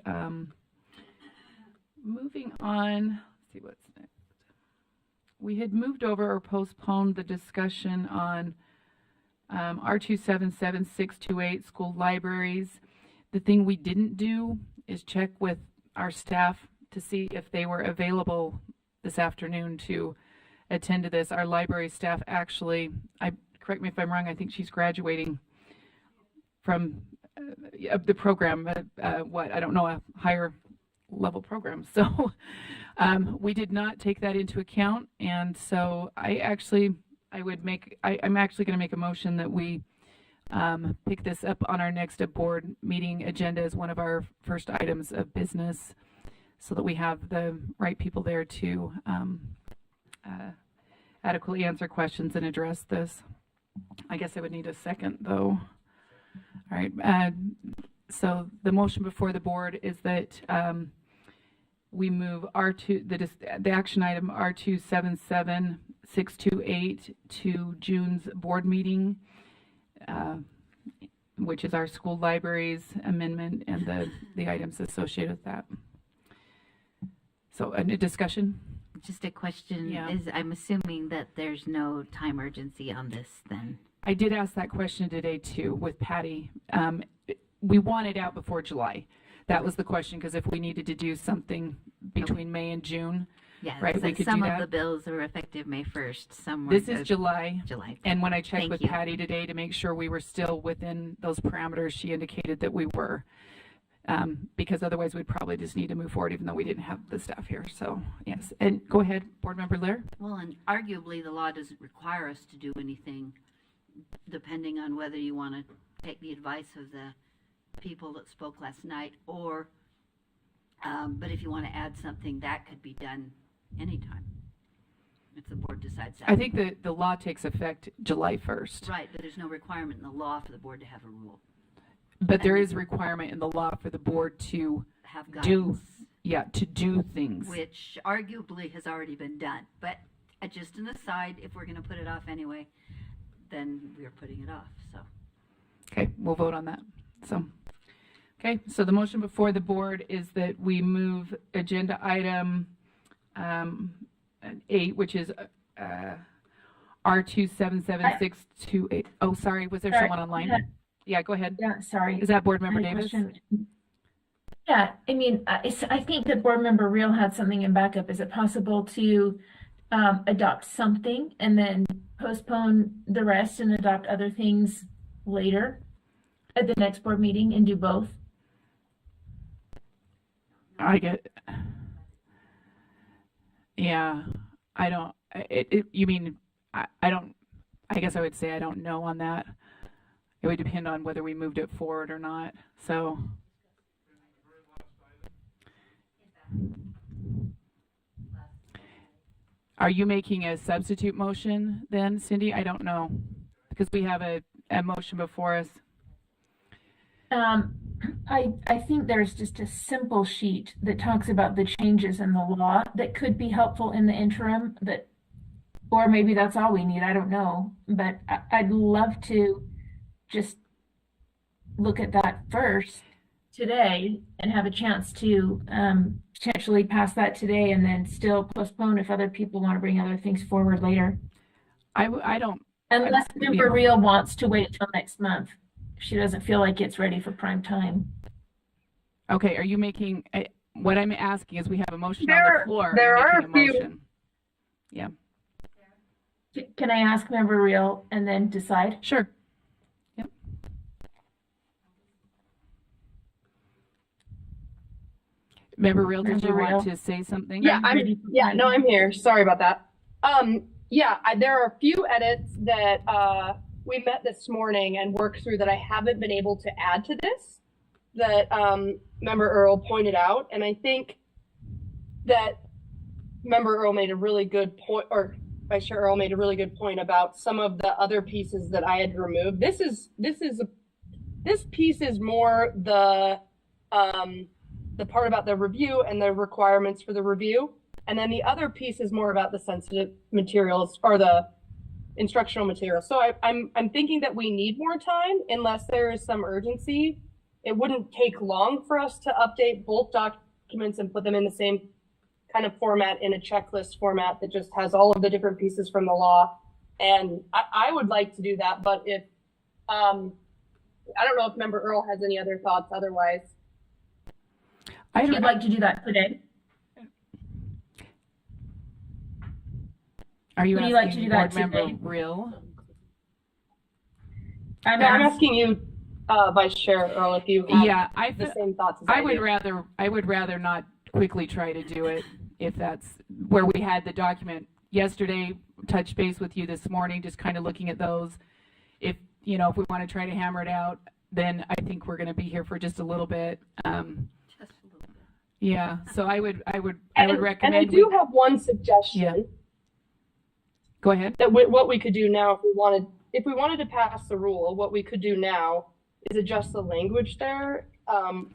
And moving on, let's see what's next. We had moved over or postponed the discussion on R277628 school libraries. The thing we didn't do is check with our staff to see if they were available this afternoon to attend to this. Our library staff actually, correct me if I'm wrong, I think she's graduating from the program, I don't know, a higher level program. So we did not take that into account. And so I'm actually going to make a motion that we pick this up on our next board meeting agenda as one of our first items of business, so that we have the right people there to adequately answer questions and address this. I guess I would need a second though. All right, so the motion before the board is that we move the action item R277628 to June's board meeting, which is our school libraries amendment and the items associated with that. So a discussion? Just a question, Yeah. I'm assuming that there's no time urgency on this then? I did ask that question today too with Patty. We want it out before July. That was the question, because if we needed to do something between May and June, Yeah, right, we could do some that. of the bills are effective May 1st. Some were This is July. July. And when I checked Thank with you. Patty today to make sure we were still within those parameters, she indicated that we were, because otherwise we'd probably just need to move forward even though we didn't have the staff here. So yes, and go ahead, Board Member Lear. Well, and arguably the law doesn't require us to do anything, depending on whether you want to take the advice of the people that spoke last night, or but if you want to add something, that could be done anytime if the board decides that. I think that the law takes effect July 1st. Right, but there's no requirement in the law for the board to have a rule. But there is a requirement in the law for the board to Have do, guidance, to do things. which arguably has already been done. But just an aside, if we're going to put it off anyway, then we're putting it off. So Okay, we'll vote on that. So, okay, so the motion before the board is that we move agenda item 8, which is R277628. Oh, sorry, was there Sorry. someone online? Yeah, go ahead. Yeah, sorry. Is that Board Member I had a Davis? question. Yeah, I mean, I think that Board Member Reel had something in backup. Is it possible to adopt something and then postpone the rest and adopt other things later at the next board meeting and do both? I get. Yeah, I don't. You mean I don't. I guess I would say I don't know on that. It would depend on whether we moved it forward or not. So. Are you making a substitute motion then, Cindy? I don't know, because we have a motion before us. I think there's just a simple sheet that talks about the changes in the law that could be helpful in the interim, that, or maybe that's all we need, I don't know. But I'd love to just look at that first today and have a chance to potentially pass that today and then still postpone if other people want to bring other things forward later. I don't. Unless Member Reel wants to wait till next month. She doesn't feel like it's ready for prime time. Okay, are you making, what I'm asking is we have a motion on the floor. There are making a few. motion. Yeah. Can I ask Member Reel and then decide? Sure. Yep. Member Reel, did you want to say something? Yeah, I'm here. Sorry about that. There are a few edits that we met this morning and worked through that I haven't been able to add to this, that Member Earl pointed out. And I think that Member Earl made a really good point, or Vice Chair Earl made a really good point about some of the other pieces that I had removed. This piece is more the part about the review and the requirements for the review. And then the other piece is more about the sensitive materials or the instructional materials. So I'm thinking that we need more time unless there is some urgency it wouldn't take long for us to update both documents and put them in the same kind of format, in a checklist format that just has all of the different pieces from the law. And I would like to do that, but if, I don't know if Member Earl has any other thoughts otherwise. I I'd don't, like to do that today. are you Would you like to asking do that board member today? Real? I'm No, I'm ask- asking you, Vice Chair Earl, if you have Yeah, the same thoughts as I do. I would rather not quickly try to do it if that's where we had the document yesterday, touch base with you this morning, just kind of looking at those. If, you know, if we want to try to hammer it out, then I think we're going to be here for just a little bit. Just a little bit. Yeah, so I would And recommend. I do have one suggestion. Yeah. Go ahead. That what we could do now, if we wanted to pass the rule, what we could do now is adjust the language there,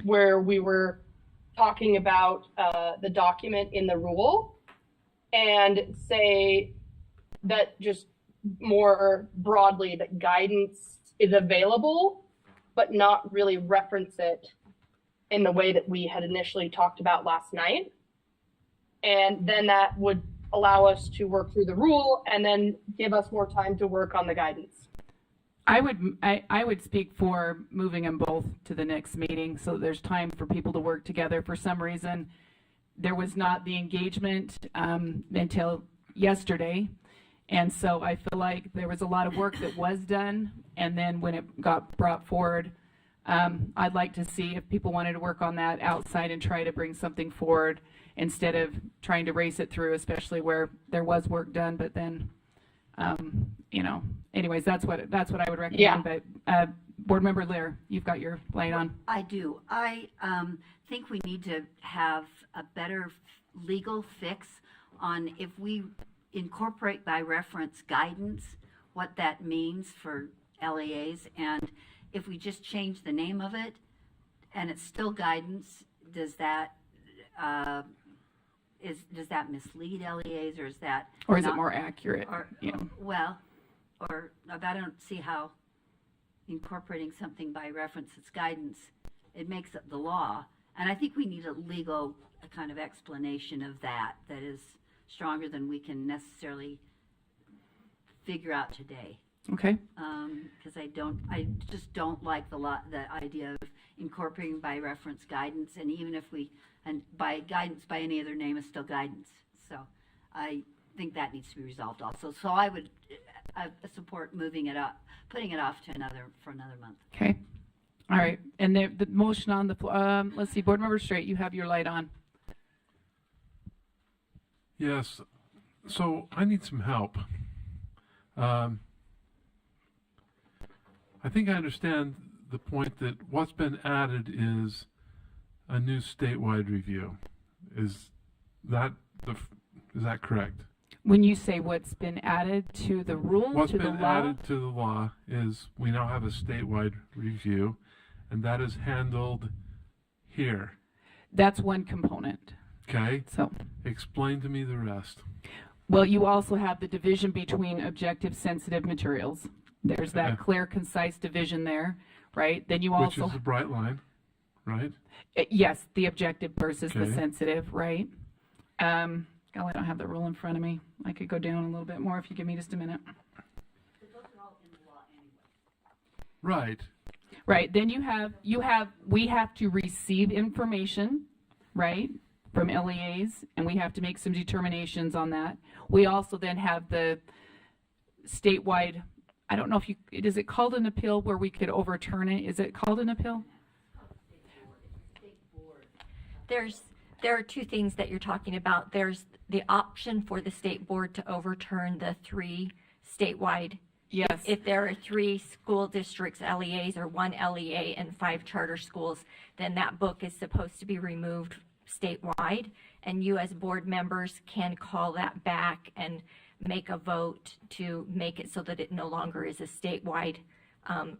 where we were talking about the document in the rule, and say that just more broadly that guidance is available, but not really reference it in the way that we had initially talked about last night. And then that would allow us to work through the rule and then give us more time to work on the guidance. I would speak for moving them both to the next meeting so there's time for people to work together. For some reason, there was not the engagement until yesterday. And so I feel like there was a lot of work that was done. And then when it got brought forward, I'd like to see if people wanted to work on that outside and try to bring something forward instead of trying to race it through, especially where there was work done. But then, you know, anyways, that's what I would recommend. Yeah. But Board Member Lear, you've got your light on. I do. I think we need to have a better legal fix on if we incorporate by reference guidance, what that means for LEAs, and if we just change the name of it and it's still guidance, does that mislead LEAs, or is that Or is it not- more accurate? or, You know? well, or I don't see how incorporating something by reference as guidance, it makes it the law. And I think we need a legal kind of explanation of that is stronger than we can necessarily figure out today. Okay. Because I just don't like the idea of incorporating by reference guidance, and even if and by guidance by any other name is still guidance. So I think that needs to be resolved also. So I would support moving it up, putting it off to for another month. Okay. All right. And the motion on the floor, let's see, Board Member Straight, you have your light on. Yes. So I need some help. I think I understand the point that what's been added is a new statewide review. Is that correct? When you say what's been added to the rule, What's to the been law, added to the law is we now have a statewide review, and that is handled here. that's one component. Okay? So, Explain to me the rest. well, you also have the division between objective sensitive materials. There's that Okay. clear, concise division there, right? Then you Which also, is the bright line, right? yes, the objective versus the Okay. sensitive, right? Golly, I don't have the rule in front of me. I could go down a little bit more if you give me just a minute. Right. Right, then we have to receive information, right, from LEAs, and we have to make some determinations on that. We also then have the statewide, I don't know if is it called an appeal where we could overturn it? Is it called an appeal? There are two things that you're talking about. There's the option for the state board to overturn the 3 statewide. Yes. If there are 3 school districts, LEAs, or 1 LEA and 5 charter schools, then that book is supposed to be removed statewide, and you as board members can call that back and make a vote to make it so that it no longer is a statewide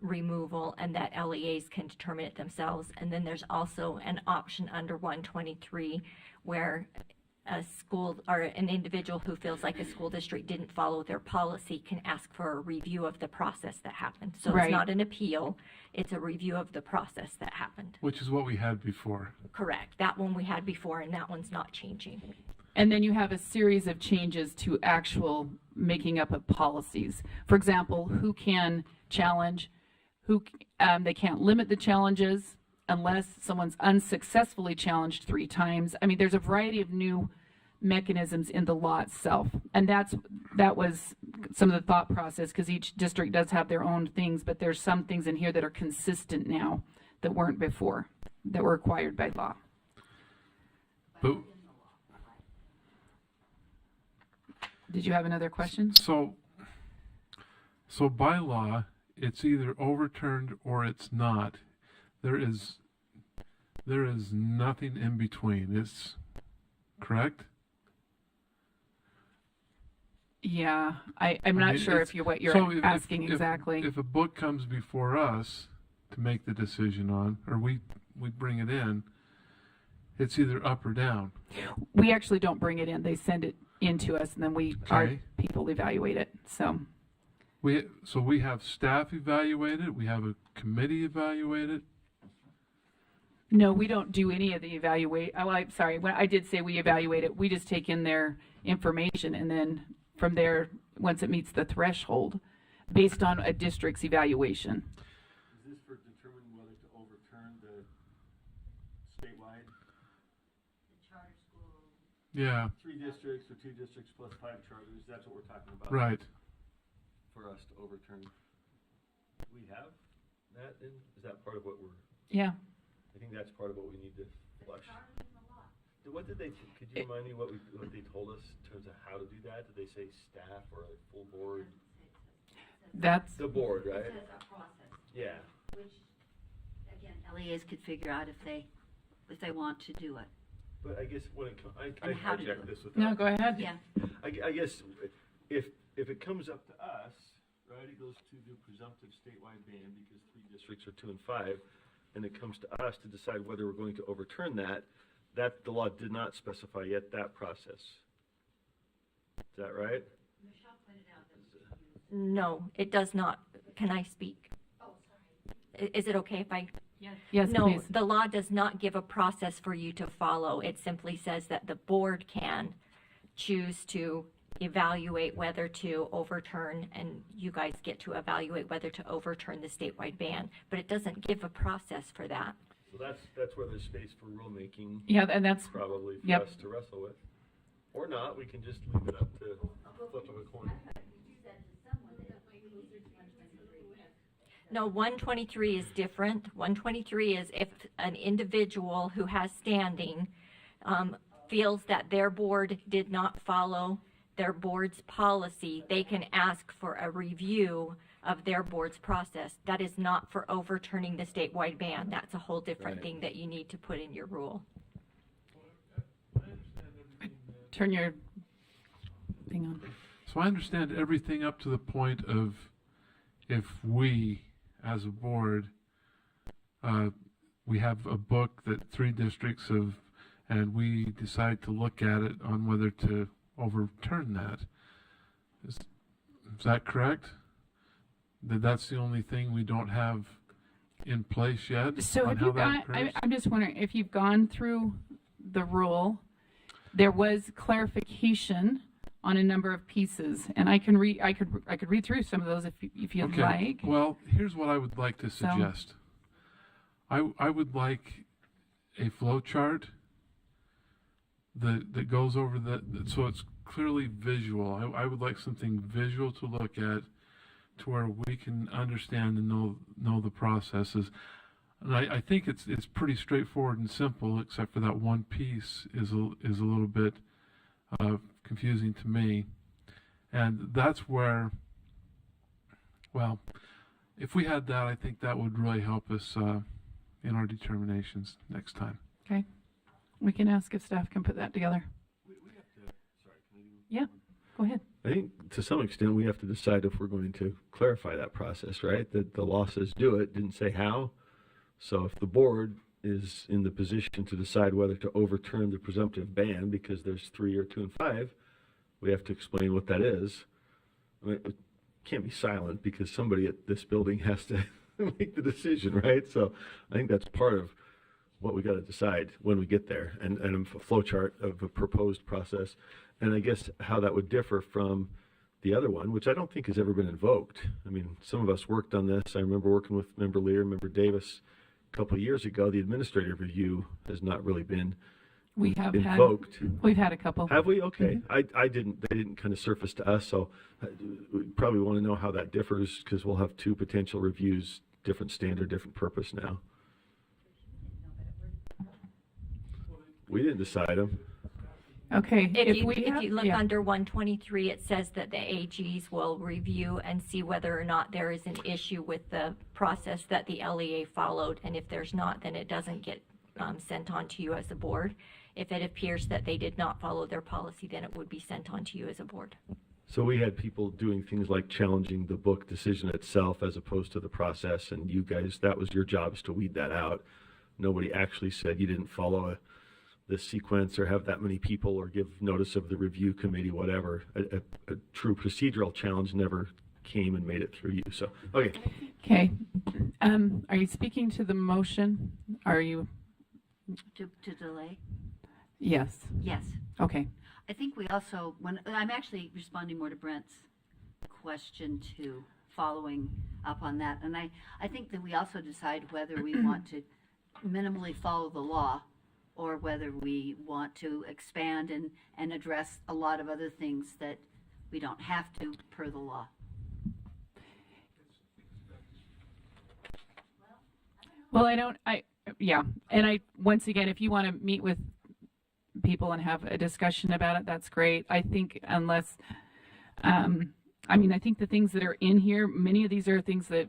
removal, and that LEAs can determine it themselves. And then there's also an option under 123 where a school or an individual who feels like a school district didn't follow their policy can ask for a review of the process that happened. So Right. it's not an appeal, it's a review of the process that happened. Which is what we had before. Correct. That one we had before, and that one's not changing. And then you have a series of changes to actual making up of policies. For example, who can challenge, they can't limit the challenges unless someone's unsuccessfully challenged 3 times. I mean, there's a variety of new mechanisms in the law itself. And that was some of the thought process, because each district does have their own things, but there's some things in here that are consistent now that weren't before, that were required by law. But Did you have another question? so by law, it's either overturned or it's not. There is nothing in between. It's correct? Yeah, I'm I not mean, sure it's- if you're what you're so if- asking if- exactly. If a book comes before us to make the decision on, or we bring it in, it's either up or down. We actually don't bring it in. They send it in to us, and then our Okay. people evaluate it. So, We have staff evaluate it, we have a committee evaluate it. no, we don't do any of the I'm sorry. When I did say we evaluate it, we just take in their information, and then from there, once it meets the threshold, based on a district's evaluation. Is this for determining whether to overturn the statewide? Yeah, 3 districts or 2 districts plus 5 charters, that's what we're talking about. right. For us to overturn. Do we have that in, is that part of what we're, Yeah. I think that's part of what we need to flush. What did they, could you remind me what they told us in terms of how to do that? Did they say staff or a full board? That's, The board, right? Yeah. Again, LEAs could figure out if they want to do it. But I guess when it, I And how to do hijacked it. this without. no, go ahead. Yeah. I guess if it comes up to us, right, it goes to the presumptive statewide ban because 3 districts are 2 and 5, and it comes to us to decide whether we're going to overturn that the law did not specify yet that process. Is that right? No, it does not. Can I speak? Oh, sorry. Is it okay if I? Yes, No, please. the law does not give a process for you to follow. It simply says that the board can choose to evaluate whether to overturn, and you guys get to evaluate whether to overturn the statewide ban, but it doesn't give a process for that. So that's where there's space for rulemaking, Yeah, and that's, probably for Yep. us to wrestle with. Or not, we can just leave it up to flip of a coin. No, 123 is different. 123 is if an individual who has standing feels that their board did not follow their board's policy, they can ask for a review of their board's process. That is not for overturning the statewide ban. That's a whole different thing that you need to put in your rule. turn your thing on. So I understand everything up to the point of if we, as a board, we have a book that 3 districts have, and we decide to look at it on whether to overturn that. Is that correct? That's the only thing we don't have in place yet So on have how you that gone, occurs? I'm just wondering, if you've gone through the rule, there was clarification on a number of pieces, and I could read through some of those if you'd Okay. like. Well, here's what I would like to So- suggest. I would like a flow chart that goes over so it's clearly visual. I would like something visual to look at to where we can understand and know the processes. And I think it's pretty straightforward and simple, except for that one piece is a little bit confusing to me. And that's where, well, if we had that, I think that would really help us in our determinations next time. Okay. We can ask if staff can put that together. We have to, sorry, can I do? Yeah, go ahead. I think to some extent we have to decide if we're going to clarify that process, right? That the law says do it, didn't say how. So if the board is in the position to decide whether to overturn the presumptive ban because there's 3 or 2 and 5, we have to explain what that is. I mean, it can't be silent because somebody at this building has to make the decision, right? So I think that's part of what we got to decide when we get there, and a flow chart of a proposed process, and I guess how that would differ from the other one, which I don't think has ever been invoked. I mean, some of us worked on this. I remember working with Member Lear, Member Davis a couple of years ago. The administrative review has not really been We have invoked. we've had a couple. Have we? Okay. They didn't kind of surface to us, so we probably want to know how that differs because we'll have 2 potential reviews, different standard, different purpose now. We didn't decide them. Okay. If you, we if have- you look yeah. under 123, it says that the AGs will review and see whether or not there is an issue with the process that the LEA followed. And if there's not, then it doesn't get sent on to you as a board. If it appears that they did not follow their policy, then it would be sent on to you as a board. So we had people doing things like challenging the book decision itself as opposed to the process, and you guys, that was your job, is to weed that out. Nobody actually said you didn't follow this sequence or have that many people or give notice of the review committee, whatever. A true procedural challenge never came and made it through you. So, okay. Okay. Are you speaking to the motion? Are you? To delay? Yes. Yes. Okay. I think we also, when I'm actually responding more to Brent's question too, following up on that. And I think that we also decide whether we want to minimally follow the law or whether we want to expand and address a lot of other things that we don't have to per the law. Well, yeah. And once again, if you want to meet with people and have a discussion about it, that's great. I think unless, I think the things that are in here, many of these are things that,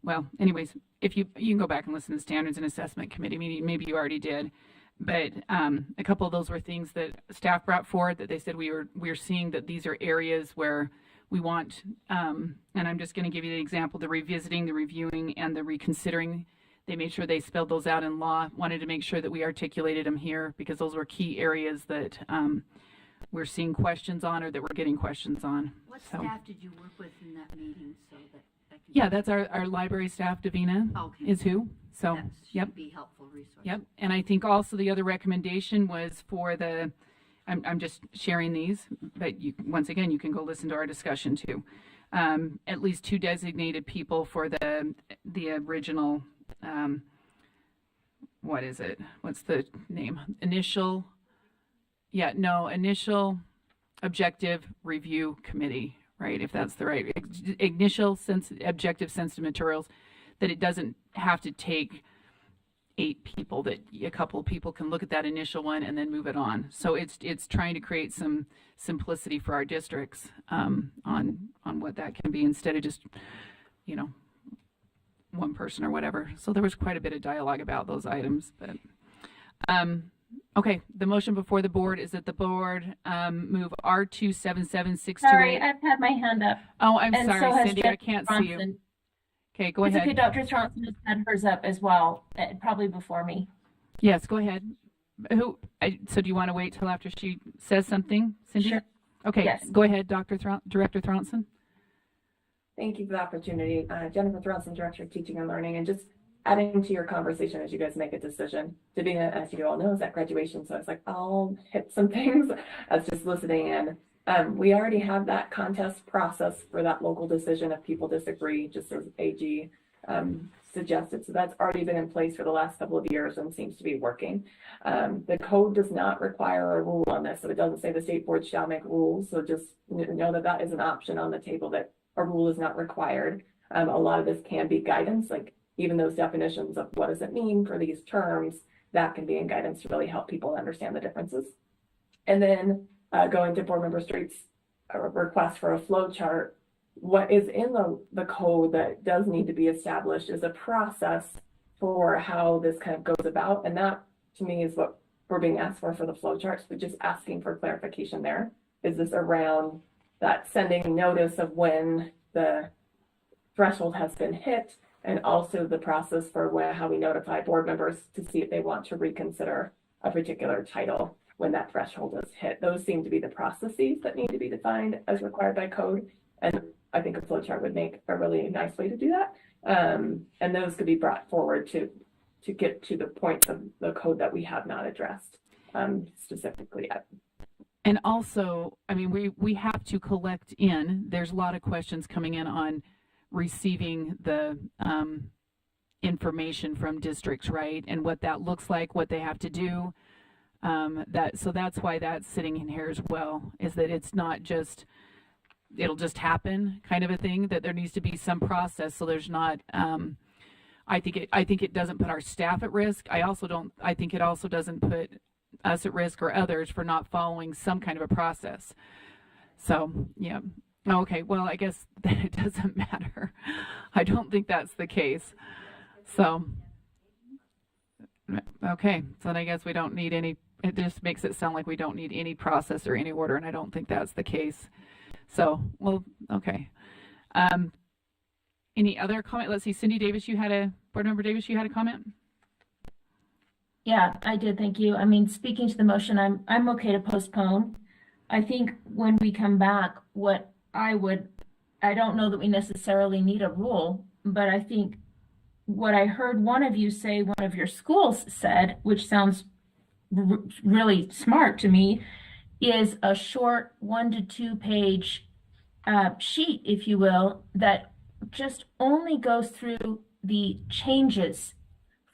well, anyways, if you can go back and listen to the Standards and Assessment Committee meeting, maybe you already did, but a couple of those were things that staff brought forward that they said we're seeing that these are areas where we want, and I'm just going to give you the example, the revisiting, the reviewing, and the reconsidering. They made sure they spelled those out in law, wanted to make sure that we articulated them here because those were key areas that we're seeing questions on or that we're getting questions on. What So, staff did you work with in that meeting so that I can? yeah, that's our library staff, Davina, Okay. is who. So, That yep. should be helpful resource. Yep, and I think also the other recommendation was for I'm just sharing these, but once again, you can go listen to our discussion too. At least 2 designated people for the original, what is it? What's the name? Initial Objective Review Committee, right? If that's the right, objective sensitive materials, that it doesn't have to take 8 people, that a couple of people can look at that initial one and then move it on. So it's trying to create some simplicity for our districts on what that can be instead of just, one person or whatever. So there was quite a bit of dialogue about those items, but okay. The motion before the board is that the board move R277628. Sorry, I've had my hand up. Oh, I'm And so sorry, has Cindy. Jen I can't see you. Bronson. Okay, go It's ahead. okay, Dr. Johnson has had hers up as well, probably before me. Yes, go ahead. So do you want to wait till after she says something, Cindy? Sure. Okay, Yes. go ahead, Director Thronson. Thank you for the opportunity. Jennifer Thronson, Director of Teaching and Learning, and just adding to your conversation as you guys make a decision. Davina, as you all know, is at graduation, so I was like, I'll hit some things as just listening in. We already have that contest process for that local decision if people disagree, just as AG suggested. So that's already been in place for the last couple of years and seems to be working. The code does not require a rule on this, so it doesn't say the state board shall make rules. So just know that that is an option on the table, that a rule is not required. A lot of this can be guidance, like even those definitions of what does it mean for these terms, that can be in guidance to really help people understand the differences. And then going to Board Member Street's request for a flow chart, what is in the code that does need to be established is a process for how this kind of goes about. And that to me is what we're being asked for the flow charts, but just asking for clarification there. Is this around that sending notice of when the threshold has been hit and also the process for how we notify board members to see if they want to reconsider a particular title when that threshold is hit. Those seem to be the processes that need to be defined as required by code. And I think a flow chart would make a really nice way to do that. And those could be brought forward to get to the points of the code that we have not addressed specifically yet. And also, I mean, we have to collect in, there's a lot of questions coming in on receiving the information from districts, right? And what that looks like, what they have to do. So that's why that's sitting in here as well, is that it's not just, it'll just happen kind of a thing, that there needs to be some process. So there's not, I think it doesn't put our staff at risk. I think it also doesn't put us at risk or others for not following some kind of a process. So, yeah. Okay, well, I guess that it doesn't matter. I don't think that's the case. So, okay, so then I guess we don't need any, it just makes it sound like we don't need any process or any order, and I don't think that's the case. So, well, okay. Any other comment? Let's see, Cindy Davis, Board Member Davis, you had a comment? Yeah, I did. Thank you. I mean, speaking to the motion, I'm okay to postpone. I think when we come back, I don't know that we necessarily need a rule, but I think what I heard one of you say, one of your schools said, which sounds really smart to me, is a short 1 to 2 page sheet, if you will, that just only goes through the changes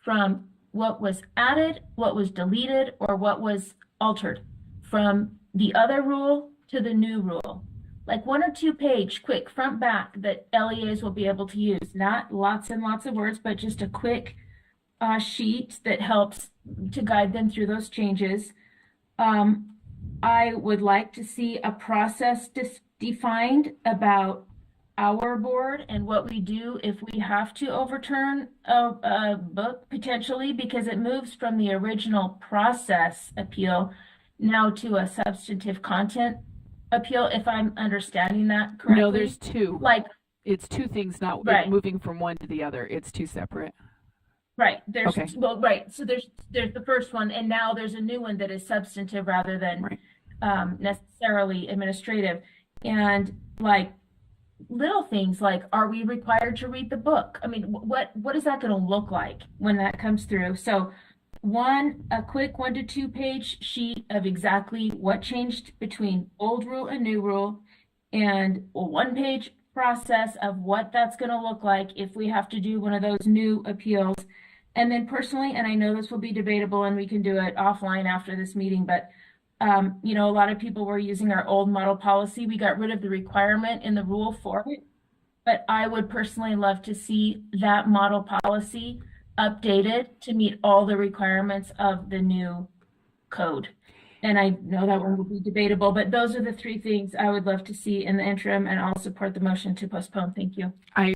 from what was added, what was deleted, or what was altered from the other rule to the new rule. Like 1 or 2 page, quick front back that LEAs will be able to use. Not lots and lots of words, but just a quick sheet that helps to guide them through those changes. I would like to see a process defined about our board and what we do if we have to overturn a book potentially, because it moves from the original process appeal now to a substantive content appeal, if I'm understanding that correctly. No, there's two. Like, it's two things, not Right. moving from one to the other. It's two separate. right, there's, Okay. well, right, so there's the first one, and now there's a new one that is substantive rather than Right. necessarily administrative. And like little things like, are we required to read the book? I mean, what is that going to look like when that comes through? So a quick 1 to 2 page sheet of exactly what changed between old rule and new rule, and a 1 page process of what that's going to look like if we have to do one of those new appeals. And then personally, and I know this will be debatable and we can do it offline after this meeting, but you know, a lot of people were using our old model policy. We got rid of the requirement in the rule for it, but I would personally love to see that model policy updated to meet all the requirements of the new code. And I know that one will be debatable, but those are the 3 things I would love to see in the interim, and I'll support the motion to postpone. Thank you. I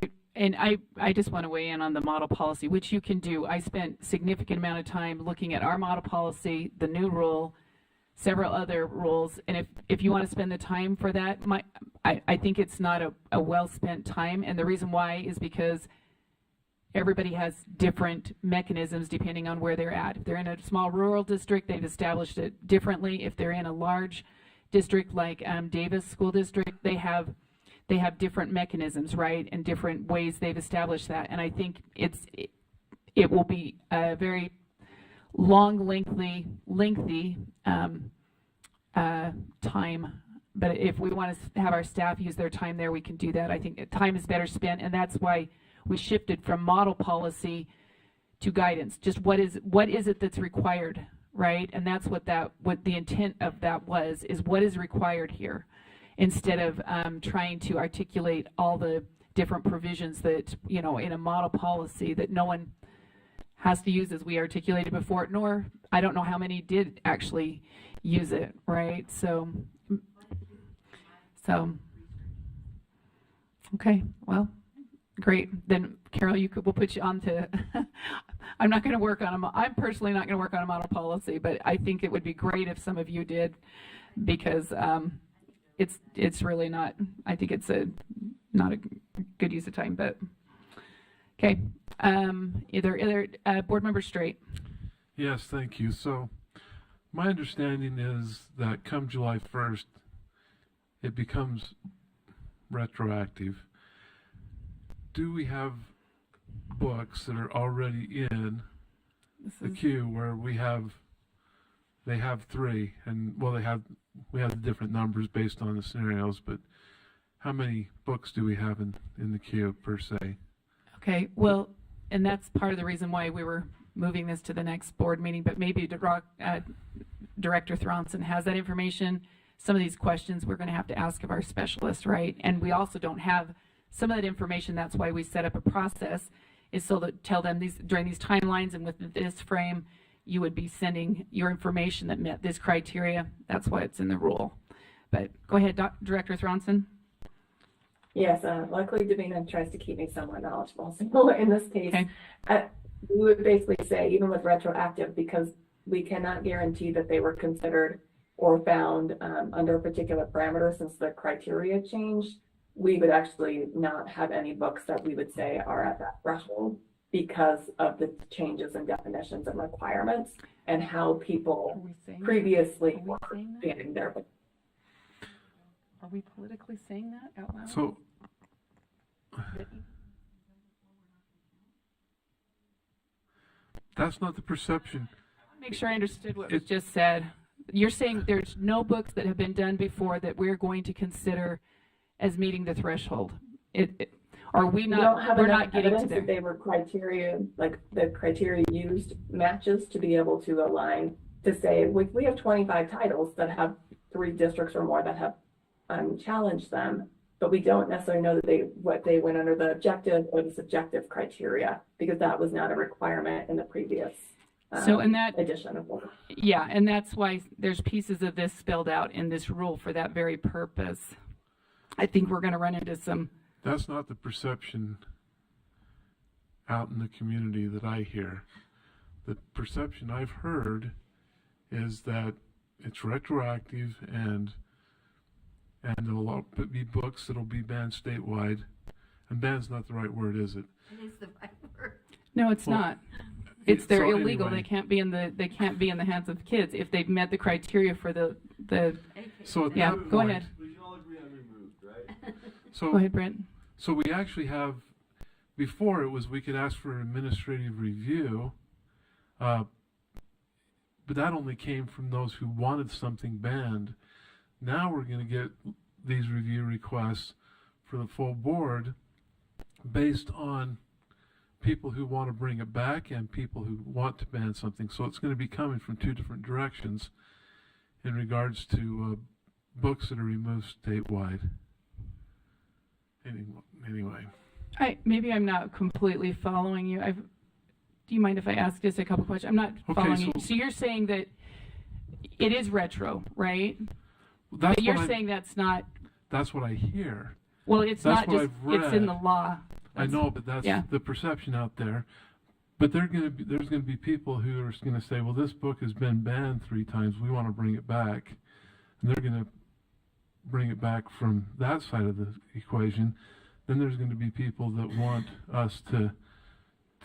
just want to weigh in on the model policy, which you can do. I spent significant amount of time looking at our model policy, the new rule, several other rules, and if you want to spend the time for that, I think it's not a well-spent time, and the reason why is because everybody has different mechanisms depending on where they're at. If they're in a small rural district, they've established it differently. If they're in a large district like Davis School District, they have different mechanisms, right, and different ways they've established that. And I think it will be a very long, lengthy time. But if we want to have our staff use their time there, we can do that. I think time is better spent, and that's why we shifted from model policy to guidance. Just what is it that's required, right? And that's what the intent of that was, is what is required here, instead of trying to articulate all the different provisions that, you know, in a model policy that no one has to use as we articulated before, nor I don't know how many did actually use it, right? So okay, well, great. Then Carol, we'll put you on to, I'm personally not going to work on a model policy, but I think it would be great if some of you did, because it's really not, I think it's not a good use of time, but Okay, either Board Member Straight. Yes, thank you. So my understanding is that come July 1st, it becomes retroactive. Do we have books that are already in This the is, queue where they have three, and well, we have the different numbers based on the scenarios, but how many books do we have in the queue per se? okay, well, and that's part of the reason why we were moving this to the next board meeting, but maybe Director Thronson has that information. Some of these questions we're going to have to ask of our specialist, right? And we also don't have some of that information. That's why we set up a process, is so that tell them these during these timelines and with this frame, you would be sending your information that met this criteria. That's why it's in the rule. But go ahead, Director Thronson. Yes, luckily Davina tries to keep me somewhat knowledgeable. So in this case, Okay. we would basically say, even with retroactive, because we cannot guarantee that they were considered or found under a particular parameter since the criteria changed, we would actually not have any books that we would say are at that threshold because of the changes in definitions and requirements and how people previously were banning their books. Are we politically saying that out loud? So that's not the perception. Make sure I understood what was just said. You're saying there's no books that have been done before that we're going to consider as meeting the threshold. Are we We not? don't have We're enough not getting to evidence there. that they were criteria, like the criteria used matches to be able to align to say, we have 25 titles that have 3 districts or more that have challenged them, but we don't necessarily know that what they went under the objective or the subjective criteria, because that was not a requirement in the previous So in that, edition of law. yeah, and that's why there's pieces of this spelled out in this rule for that very purpose. I think we're going to run into some. That's not the perception out in the community that I hear. The perception I've heard is that it's retroactive and there'll be books that'll be banned statewide. And banned's not the right word, is it? It is the right word. No, it's Well, not. They're so illegal. anyway. They can't be in the hands of kids if they've met the criteria for the. So at Yeah, that go point- ahead. We can all agree on removed, right? So Go ahead, Brent. So we actually have, before it was we could ask for administrative review, but that only came from those who wanted something banned. Now we're going to get these review requests for the full board based on people who want to bring it back and people who want to ban something. So it's going to be coming from 2 different directions in regards to books that are removed statewide. Anyway. Maybe I'm not completely following you. Do you mind if I ask just a couple questions? I'm not Okay, following you. so- So you're saying that it is retro, right? That's But you're what I, saying that's not. that's what I hear. Well, it's That's not what just. I've It's in read. the law. I know, but that's yeah. the perception out there. But there's going to be people who are going to say, well, this book has been banned 3 times. We want to bring it back. And they're going to bring it back from that side of the equation. Then there's going to be people that want us to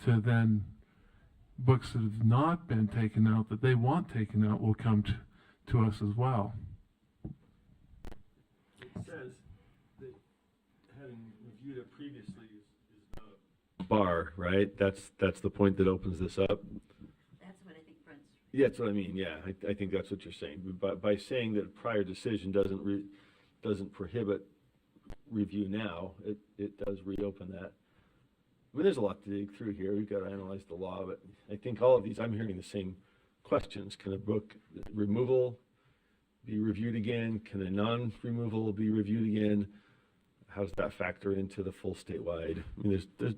then, books that have not been taken out, that they want taken out, will come to us as well. It says that having reviewed it previously is not a bar, right? That's the point that opens this up. That's what I think Brent's. Yeah, that's what I mean, yeah. I think that's what you're saying. By saying that a prior decision doesn't prohibit review now, it does reopen that. I mean, there's a lot to dig through here. We've got to analyze the law, but I think all of these, I'm hearing the same questions. Can a book removal be reviewed again? Can a non-removal be reviewed again? How does that factor into the full statewide? I mean, these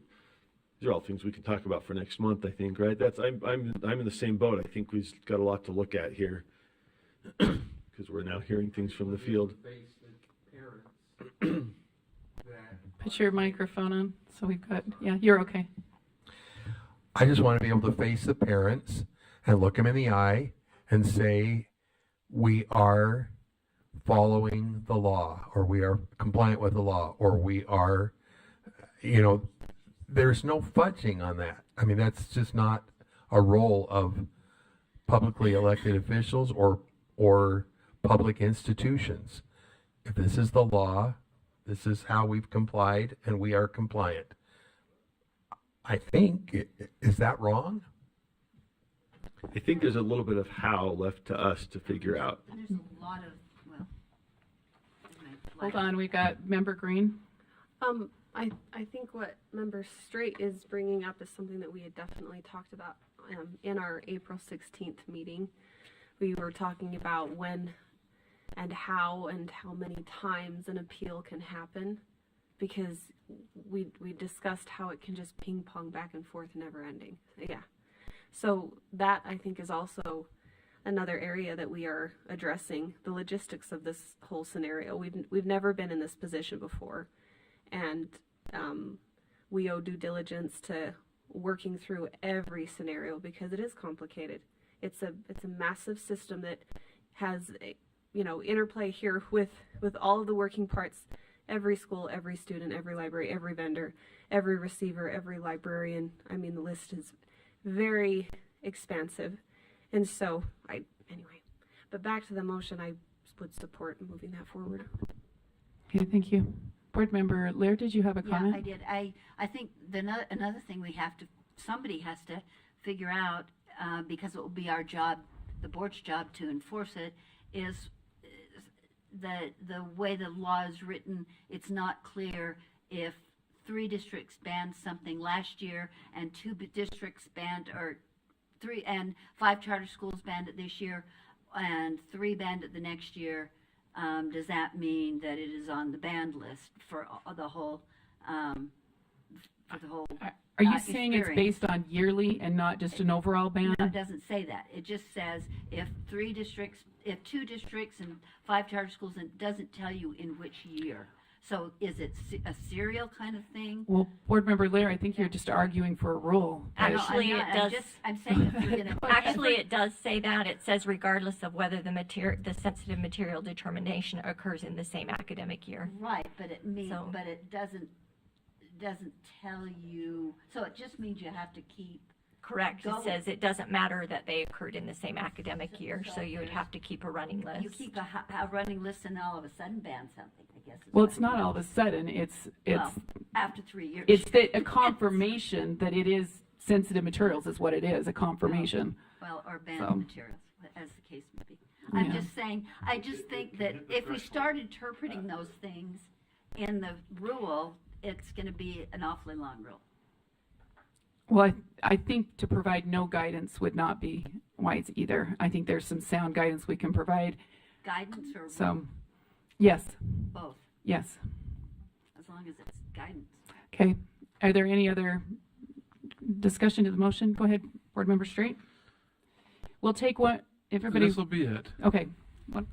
are all things we can talk about for next month, I think, right? I'm in the same boat. I think we've got a lot to look at here because we're now hearing things from the field. Put your microphone on. So we've got. Yeah, you're okay. I just want to be able to face the parents and look them in the eye and say, we are following the law, or we are compliant with the law, or we are, there's no fudging on that. I mean, that's just not a role of publicly elected officials or public institutions. If this is the law, this is how we've complied, and we are compliant. I think, is that wrong? I think there's a little bit of how left to us to figure out. There's a lot of, well. Hold on, we've got Member Green. I think what Member Straight is bringing up is something that we had definitely talked about in our April 16th meeting. We were talking about when and how many times an appeal can happen, because we discussed how it can just ping pong back and forth, never ending. Yeah. So that, I think, is also another area that we are addressing, the logistics of this whole scenario. We've never been in this position before, and we owe due diligence to working through every scenario because it is complicated. It's a massive system that has interplay here with all of the working parts. Every school, every student, every library, every vendor, every receiver, every librarian. I mean, the list is very expansive. And so, anyway. But back to the motion, I would support moving that forward. Okay, thank you. Board Member Laird, did you have a comment? Yeah, I did. I think another thing somebody has to figure out, because it will be our job, the board's job to enforce it, is the way the law is written. It's not clear if 3 districts banned something last year and 2 districts banned, or 3 and 5 charter schools banned it this year and 3 banned it the next year. Does that mean that it is on the banned list for the whole? Are you saying it's based on yearly and not just an overall ban? No, it doesn't say that. It just says if 2 districts and 5 charter schools, and it doesn't tell you in which year. So is it a serial kind of thing? Well, Board Member Laird, I think you're just arguing for a rule. Actually, it does. I'm saying if we're gonna. Actually, it does say that. It says regardless of whether the sensitive material determination occurs in the same academic year. Right, but it means, So- but it doesn't tell you, so it just means you have to keep. Correct. It Go- says it doesn't matter that they occurred in the same academic year, so you would have to keep a running list. You keep a running list and all of a sudden ban something, I guess. Well, it's not all of a sudden. It's After 3 years. it's a confirmation that it is sensitive materials is what it is, a confirmation. Well, or banned So- materials, as the case may be. I'm Yeah. just saying, I just think that if we start interpreting those things in the rule, it's gonna be an awfully long rule. Well, I think to provide no guidance would not be wise either. I think there's some sound guidance we can provide. Guidance or So, yes, both, yes. as long as it's guidance. Okay. Are there any other discussion to the motion? Go ahead, Board Member Straight. We'll take what everybody. This will be it. Okay. What?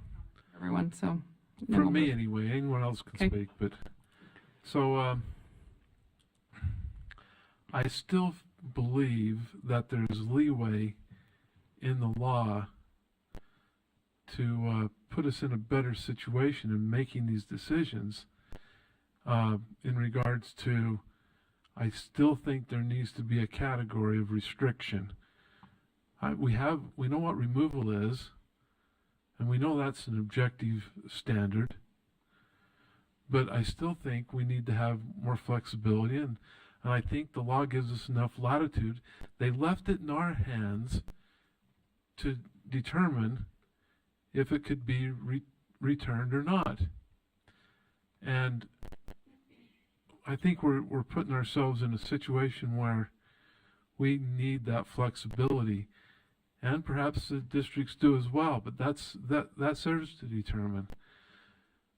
Everyone. So. then For we'll me move. anyway, anyone else can Okay. speak, but, so, I still believe that there's leeway in the law to put us in a better situation in making these decisions. In regards to, I still think there needs to be a category of restriction. We know what removal is, and we know that's an objective standard, but I still think we need to have more flexibility, and I think the law gives us enough latitude. They left it in our hands to determine if it could be returned or not. And I think we're putting ourselves in a situation where we need that flexibility, and perhaps the districts do as well, but that's theirs to determine.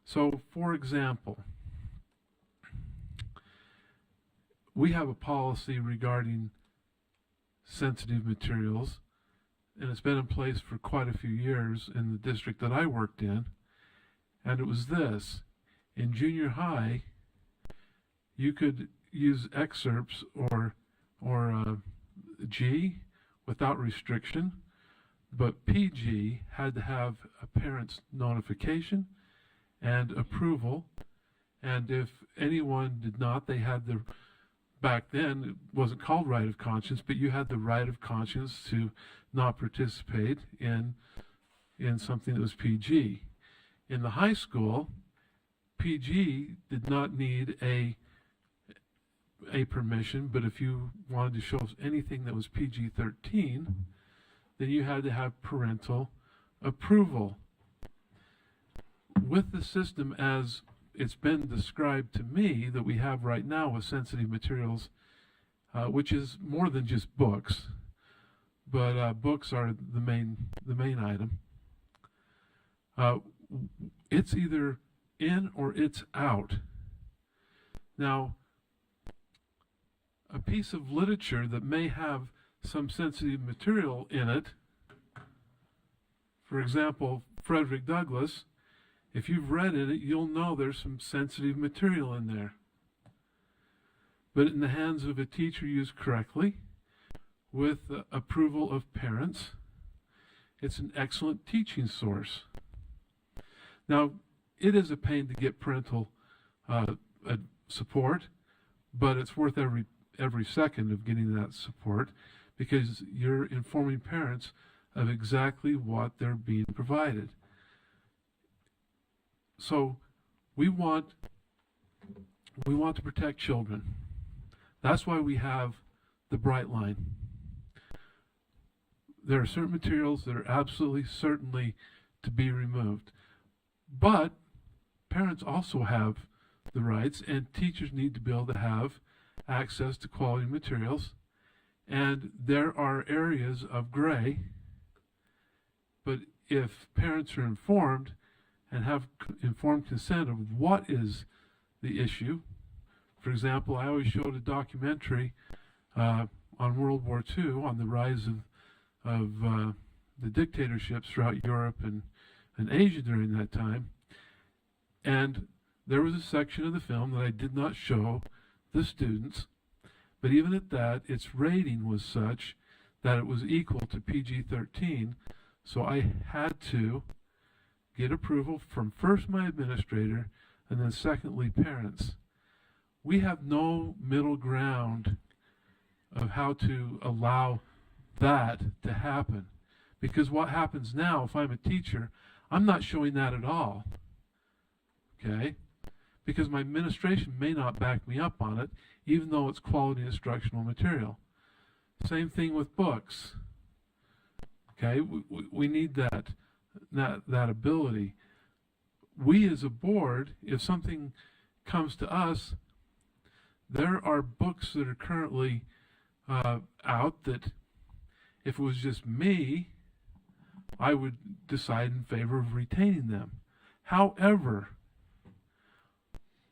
So, for example, we have a policy regarding sensitive materials, and it's been in place for quite a few years in the district that I worked in, and it was this: in junior high, you could use excerpts or G without restriction, but PG had to have a parent's notification and approval, and if anyone did not, they had back then it wasn't called right of conscience, but you had the right of conscience to not participate in something that was PG. In the high school, PG did not need a permission, but if you wanted to show us anything that was PG-13, then you had to have parental approval. With the system as it's been described to me that we have right now with sensitive materials, which is more than just books, but books are the main item. It's either in or it's out. Now, a piece of literature that may have some sensitive material in it, for example, Frederick Douglass, if you've read it, you'll know there's some sensitive material in there. But in the hands of a teacher used correctly, with the approval of parents, it's an excellent teaching source. Now, it is a pain to get parental support, but it's worth every second of getting that support, because you're informing parents of exactly what they're being provided. So we want to protect children. That's why we have the Bright Line. There are certain materials that are absolutely certainly to be removed. But parents also have the rights, and teachers need to be able to have access to quality materials. And there are areas of gray, but if parents are informed and have informed consent of what is the issue. For example, I always showed a documentary on World War II, on the rise of the dictatorships throughout Europe and Asia during that time. And there was a section of the film that I did not show the students, but even at that, its rating was such that it was equal to PG-13, so I had to get approval from first my administrator and then secondly parents. We have no middle ground of how to allow that to happen, because what happens now, if I'm a teacher, I'm not showing that at all, okay? Because my administration may not back me up on it, even though it's quality instructional material. Same thing with books, okay? We need that ability. We as a board, if something comes to us, there are books that are currently out that if it was just me, I would decide in favor of retaining them. However,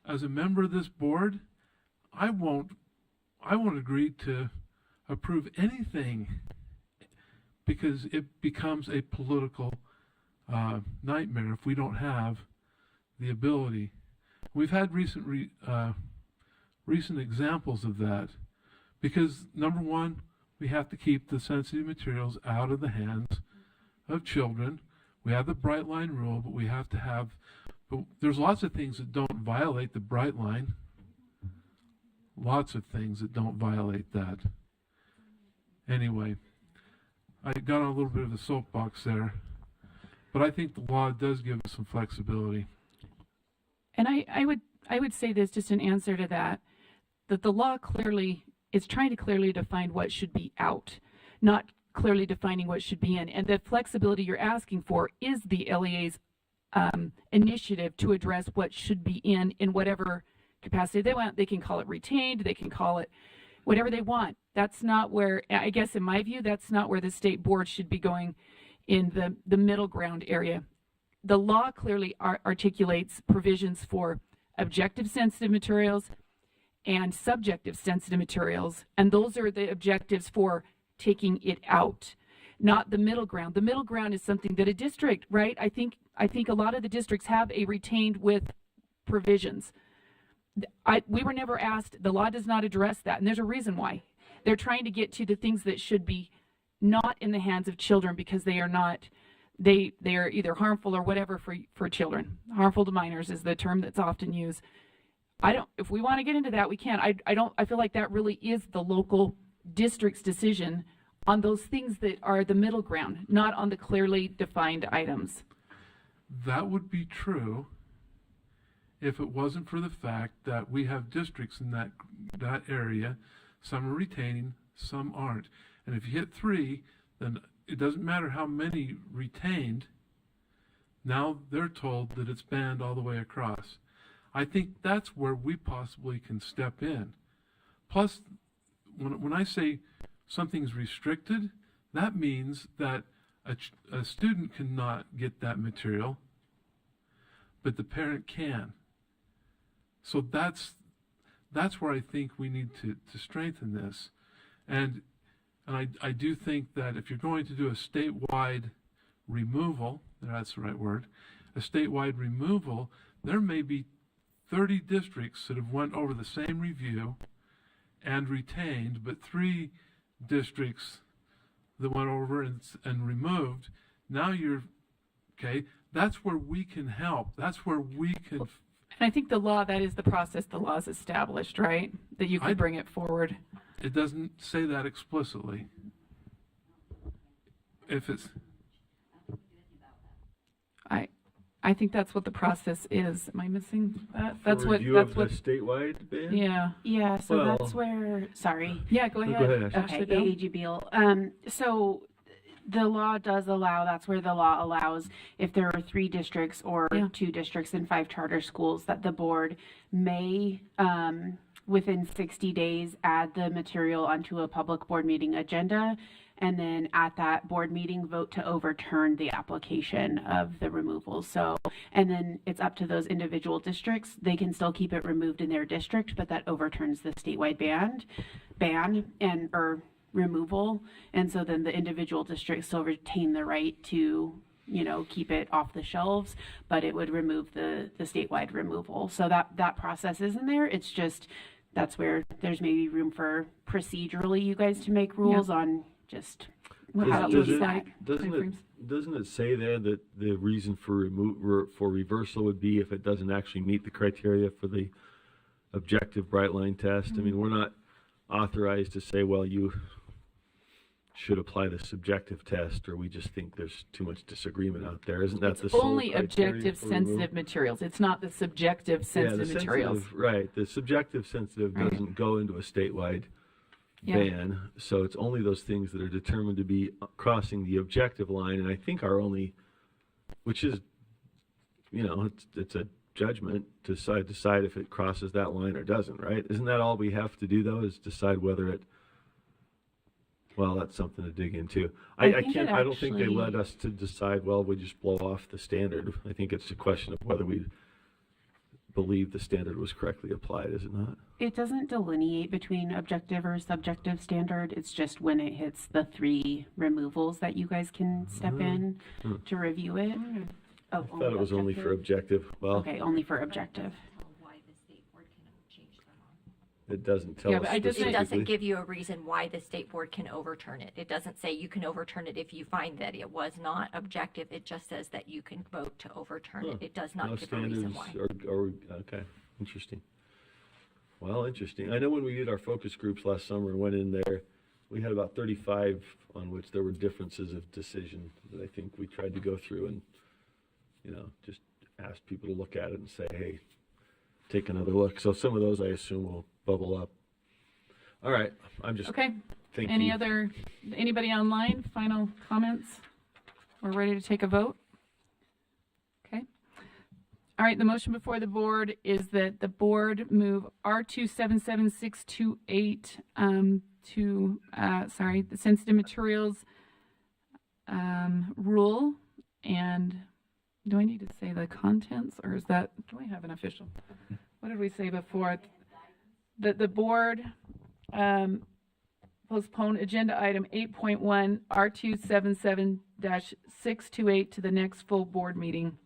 as a member of this board, I won't agree to approve anything, because it becomes a political nightmare if we don't have the ability. We've had recent examples of that, because number one, we have to keep the sensitive materials out of the hands of children. We have the Bright Line rule, but we have to have, but there's lots of things that don't violate the Bright Line. Lots of things that don't violate that. Anyway, I got on a little bit of a soapbox there, but I think the law does give us some flexibility. And I would say this, just in answer to that the law clearly is trying to clearly define what should be out, not clearly defining what should be in. And the flexibility you're asking for is the LEA's initiative to address what should be in whatever capacity they want. They can call it retained, they can call it whatever they want. That's not where, I guess in my view, that's not where the state board should be going in the middle ground area. The law clearly articulates provisions for objective sensitive materials and subjective sensitive materials, and those are the objectives for taking it out, not the middle ground. The middle ground is something that a district, right? I think a lot of the districts have a retained with provisions. We were never asked, the law does not address that, and there's a reason why. They're trying to get to the things that should be not in the hands of children, because they are not, they are either harmful or whatever for children. Harmful to minors is the term that's often used. if we want to get into that, we can. I feel like that really is the local district's decision on those things that are the middle ground, not on the clearly defined items. That would be true if it wasn't for the fact that we have districts in that area. Some are retaining, some aren't. And if you hit 3, then it doesn't matter how many retained. Now they're told that it's banned all the way across. I think that's where we possibly can step in. Plus, when I say something's restricted, that means that a student cannot get that material, but the parent can. So that's where I think we need to strengthen this. And I do think that if you're going to do a statewide removal, that's the right word, a statewide removal, there may be 30 districts that have went over the same review and retained, but 3 districts that went over and removed. Now okay, that's where we can help. That's where we can. And I think the law, that is the process the law is established, right? That you can bring it forward. It doesn't say that explicitly. If it's. I think that's what the process is. Am I missing that? That's what. Review That's of what. the statewide ban? Yeah. Yeah, so Well- that's where, sorry. Yeah. Go No, ahead. go ahead, Ashley. Okay, Ashley Bill. AG Beal. So the law does allow, that's where the law allows, if there are 3 districts or Yeah. 2 districts and 5 charter schools, that the board may, within 60 days, add the material onto a public board meeting agenda. And then at that board meeting, vote to overturn the application of the removal. So, and then it's up to those individual districts. They can still keep it removed in their district, but that overturns the statewide ban or removal. And so then the individual districts still retain the right to, keep it off the shelves, but it would remove the statewide removal. So that process is in there. It's just, that's where there's maybe room for procedurally you guys to make rules on just how it Does looks it- like. Doesn't it say there that the reason for reversal would be if it doesn't actually meet the criteria for the objective bright line test? I mean, we're not authorized to say, well, you should apply the subjective test, or we just think there's too much disagreement out there. Isn't that It's the sole only criteria objective for removal? sensitive materials. It's not the subjective sensitive the materials. sensitive, right. The subjective sensitive Right. doesn't go into a statewide Yeah. ban, so it's only those things that are determined to be crossing the objective line, and I think our only, which is, it's a judgment to decide if it crosses that line or doesn't, right? Isn't that all we have to do, though, is decide whether it, well, that's something to dig into. I think can't, it I don't think they actually- let us to decide, well, we just blow off the standard. I think it's a question of whether we believe the standard was correctly applied, is it not? It doesn't delineate between objective or subjective standard. It's just when it hits the 3 removals that you guys can step in to review it. Oh, I thought it was only for objective. Well, Okay, only for objective. Why the state board can change the law. it doesn't tell Yeah, us but I just- It doesn't specifically. give you a reason why the state board can overturn it. It doesn't say you can overturn it if you find that it was not objective. It just says that you can vote to overturn it. It does No not give a reason standards why. okay, interesting. Well, interesting. I know when we did our focus groups last summer and went in there, we had about 35 on which there were differences of decision that I think we tried to go through and, just asked people to look at it and say, hey, take another look. So some of those I assume will bubble up. All right, I'm just, Okay. thank Any you. other, anybody online? Final comments? We're ready to take a vote? Okay. All right, the motion before the board is that the board move R277628 the sensitive materials rule. And do I need to say the contents, or do I have an official? What did we say before? That the board postpone agenda item 8.1 R277-628 to the next full board meeting.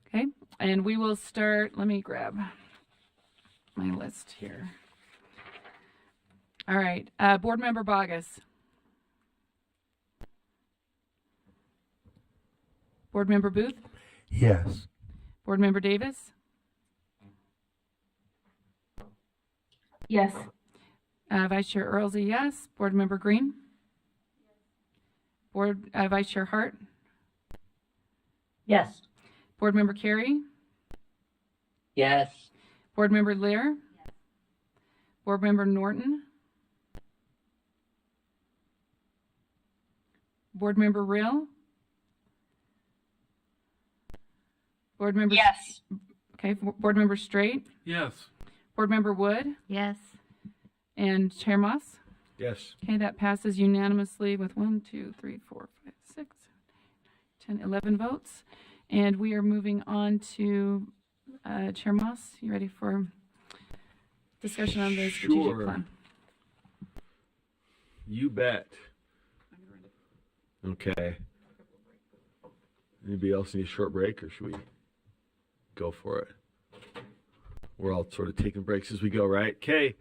Okay, and we will start, let me grab my list here. All right, Board Member Bogus. Board Member Booth? Yes. Board Member Davis? Yes. Vice Chair Earl's a yes. Board Member Green? Vice Chair Hart? Yes. Board Member Carey? Yes. Board Member Lear? Board Member Norton? Board Member Rill? Board Member Yes. Okay, Board Member Straight? Yes. Board Member Wood? Yes. And Chair Moss? Yes. Okay, that passes unanimously with 1, 2, 3, 4, 5, 6, 10, 11 votes. And we are moving on to Chair Moss. You ready for discussion on the strategic Sure. plan? You bet. Okay. Anybody else need a short break, or should we go for it? We're all sort of taking breaks as we go, right? Okay.